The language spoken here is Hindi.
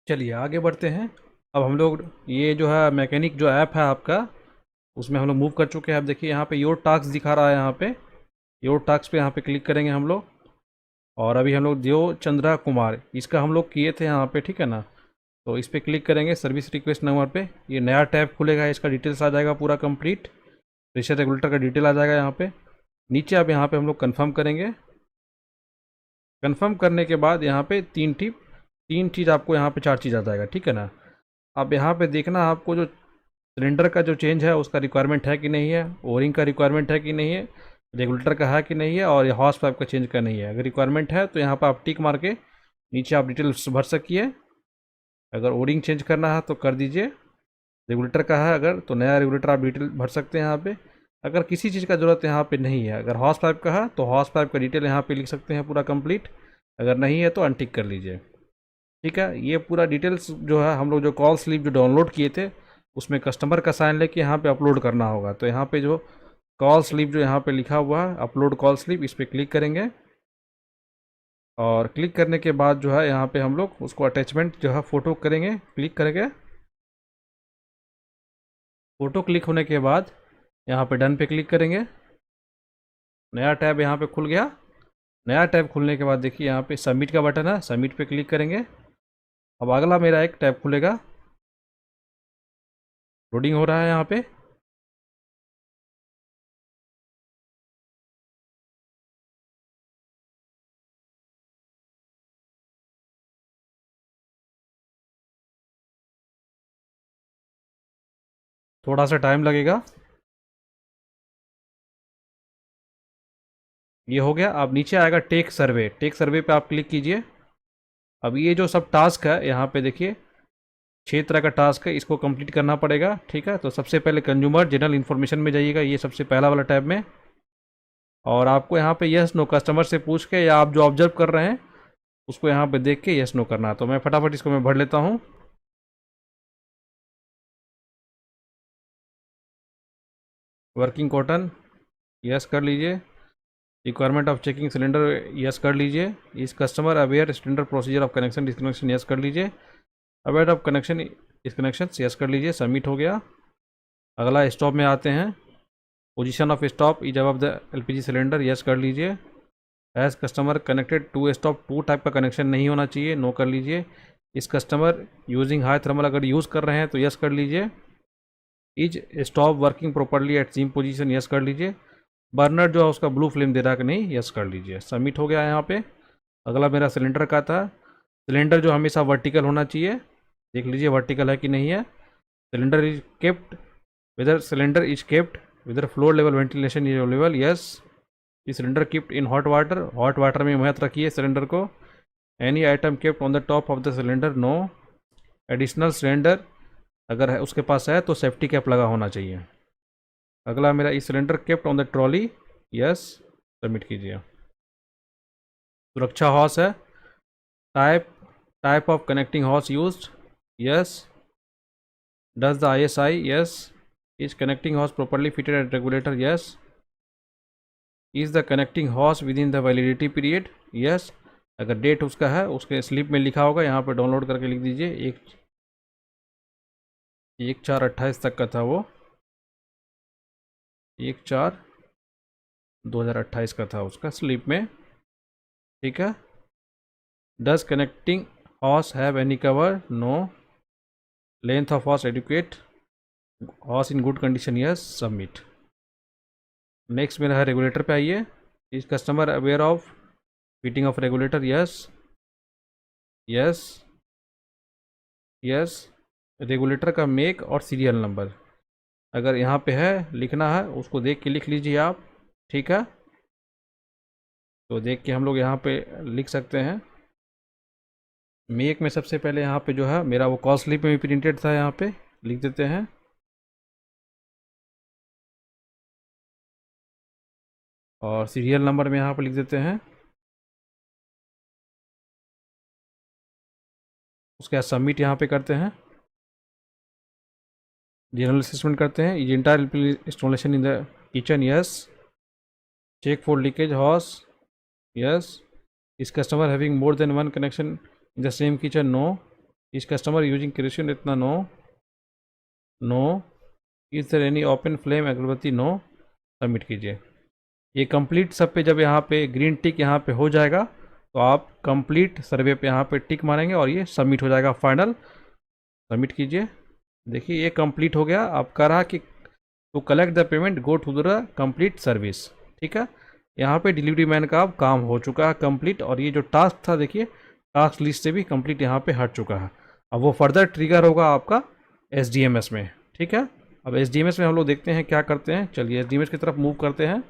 चलिए आगे बढ़ते हैं। अब हम लोग ये जो है मैकेनिक जो ऐप है आपका, उसमें हम लोग मूव कर चुके हैं। अब देखिए यहाँ पे योर टास्क दिखा रहा है, यहाँ पे योर टास्क पे यहाँ पे क्लिक करेंगे हम लोग। और अभी हम लोग देव चंद्रा कुमार इसका हम लोग किए थे यहाँ पे, ठीक है ना। तो इस पर क्लिक करेंगे सर्विस रिक्वेस्ट नंबर पे, ये नया टैब खुलेगा, इसका डिटेल्स आ जाएगा पूरा कंप्लीट। प्रेशर रेगुलेटर का डिटेल आ जाएगा यहाँ पे नीचे। अब यहाँ पे हम लोग कन्फर्म करेंगे। कन्फर्म करने के बाद यहाँ पे तीन चीज़ आपको यहाँ पे चार चीज़ आ जाएगा, ठीक है ना। अब यहाँ पे देखना आपको जो सिलेंडर का जो चेंज है उसका रिक्वायरमेंट है कि नहीं है, ओरिंग का रिक्वायरमेंट है कि नहीं है, रेगुलेटर का है कि नहीं है, और हॉर्स पाइप का चेंज का नहीं है। अगर रिक्वायरमेंट है तो यहाँ पर आप टिक मार के नीचे आप डिटेल्स भर सकिए। अगर ओरिंग चेंज करना है तो कर दीजिए। रेगुलेटर का है अगर तो नया रेगुलेटर आप डिटेल भर सकते हैं यहाँ पे। अगर किसी चीज़ का ज़रूरत यहाँ पे नहीं है, अगर हॉर्स पाइप का है तो हॉर्स पाइप का डिटेल यहाँ पे लिख सकते हैं पूरा कंप्लीट। अगर नहीं है तो अनटिक कर लीजिए, ठीक है। ये पूरा डिटेल्स जो है हम लोग जो कॉल स्लिप जो डाउनलोड किए थे उसमें कस्टमर का साइन लेके यहाँ पे अपलोड करना होगा। तो यहाँ पे जो कॉल स्लिप जो यहाँ पे लिखा हुआ है अपलोड कॉल स्लिप, इस पर क्लिक करेंगे। और क्लिक करने के बाद जो है यहाँ पे हम लोग उसको अटैचमेंट जो है फ़ोटो करेंगे, क्लिक करेंगे। फ़ोटो क्लिक होने के बाद यहाँ पे डन पे क्लिक करेंगे। नया टैब यहाँ पे खुल गया। नया टैब खुलने के बाद देखिए यहाँ पे सबमिट का बटन है, सबमिट पे क्लिक करेंगे। अब अगला मेरा एक टैब खुलेगा, लोडिंग हो रहा है यहाँ पे। थोड़ा सा टाइम लगेगा। ये हो गया। अब नीचे आएगा टेक सर्वे, टेक सर्वे पे आप क्लिक कीजिए। अब ये जो सब टास्क है यहाँ पे देखिए 6 तरह का टास्क है, इसको कंप्लीट करना पड़ेगा, ठीक है। तो सबसे पहले कंज्यूमर जनरल इन्फॉर्मेशन में जाइएगा, ये सबसे पहला वाला टैब में। और आपको यहाँ पे यस नो कस्टमर से पूछ के या आप जो ऑब्जर्व कर रहे हैं उसको यहाँ पे देख के यस नो करना है। तो मैं फटाफट इसको मैं भर लेता हूँ। वर्किंग कॉटन यस कर लीजिए। Requirement of checking cylinder yes कर लीजिए। Is customer aware standard procedure of connection disconnection yes कर लीजिए। Aware of connection disconnection yes कर लीजिए। सबमिट हो गया। अगला स्टॉप में आते हैं। Position of stop is above the LPG cylinder yes कर लीजिए। As customer connected to stop, two type का कनेक्शन नहीं होना चाहिए, नो कर लीजिए। Is customer using high thermal अगर यूज़ कर रहे हैं तो यस कर लीजिए। Is stop working properly at same position yes कर लीजिए। बर्नर जो है उसका ब्लू फ्लेम दे रहा है कि नहीं, यस कर लीजिए। सबमिट हो गया यहाँ पे। अगला मेरा सिलेंडर का था। सिलेंडर जो हमेशा वर्टिकल होना चाहिए, देख लीजिए वर्टिकल है कि नहीं है। Cylinder is kept, whether cylinder is kept whether floor level ventilation is available, yes. ये cylinder kept in hot water में मत रखिए सिलेंडर को। Any item kept on the top of the cylinder, no. Additional cylinder अगर है उसके पास है तो सेफ्टी कैप लगा होना चाहिए। अगला मेरा is cylinder kept on the trolley, yes. Submit कीजिए। सुरक्षा हॉस है। Type type of connecting hose used, yes. Does the ISI, yes. Is connecting hose properly fitted at regulator, yes. Is the connecting hose within the validity period, yes. अगर डेट उसका है उसके स्लिप में लिखा होगा, यहाँ पर डाउनलोड करके लिख दीजिए। 1/4/28 तक का था वो, 1/4/2028 का था उसका स्लिप में, ठीक है। Does connecting hose have any cover, no. Length of hose adequate, hose in good condition, yes. Submit. Next मेरा है रेगुलेटर पे आइए। Is customer aware of fitting of regulator, yes. Yes yes. Regulator का मेक और सीरियल नंबर अगर यहाँ पे है लिखना है उसको देख के लिख लीजिए आप, ठीक है। तो देख के हम लोग यहाँ पे लिख सकते हैं। मेक में सबसे पहले यहाँ पे जो है मेरा वो कॉल स्लिप में भी प्रिंटेड था, यहाँ पे लिख देते हैं। और सीरियल नंबर में यहाँ पे लिख देते हैं। उसके बाद सबमिट यहाँ पे करते हैं। जनरल असेसमेंट करते हैं। Is entire installation in the kitchen, yes. Check for leakage hose, yes. Is customer having more than one connection in the same kitchen, no. Is customer using kerosene इतना no, no, is there any open flame अगरबत्ती, नो, सबमिट कीजिए। ये कंप्लीट सब पे जब यहाँ पे ग्रीन टिक यहाँ पे हो जाएगा तो आप कंप्लीट सर्वे पे यहाँ पे टिक मारेंगे और ये सबमिट हो जाएगा फाइनल। सबमिट कीजिए। देखिए ये कंप्लीट हो गया। आप कह रहा कि to collect the payment go to the complete service. ठीक है, यहाँ पे डिलीवरी मैन का अब काम हो चुका है कंप्लीट, और ये जो टास्क था देखिए टास्क लिस्ट से भी कंप्लीट यहाँ पे हट चुका है। अब वो फर्दर ट्रिगर होगा आपका SDMS में। ठीक है, अब SDMS में हम लोग देखते हैं क्या करते हैं। चलिए SDMS की तरफ मूव करते हैं।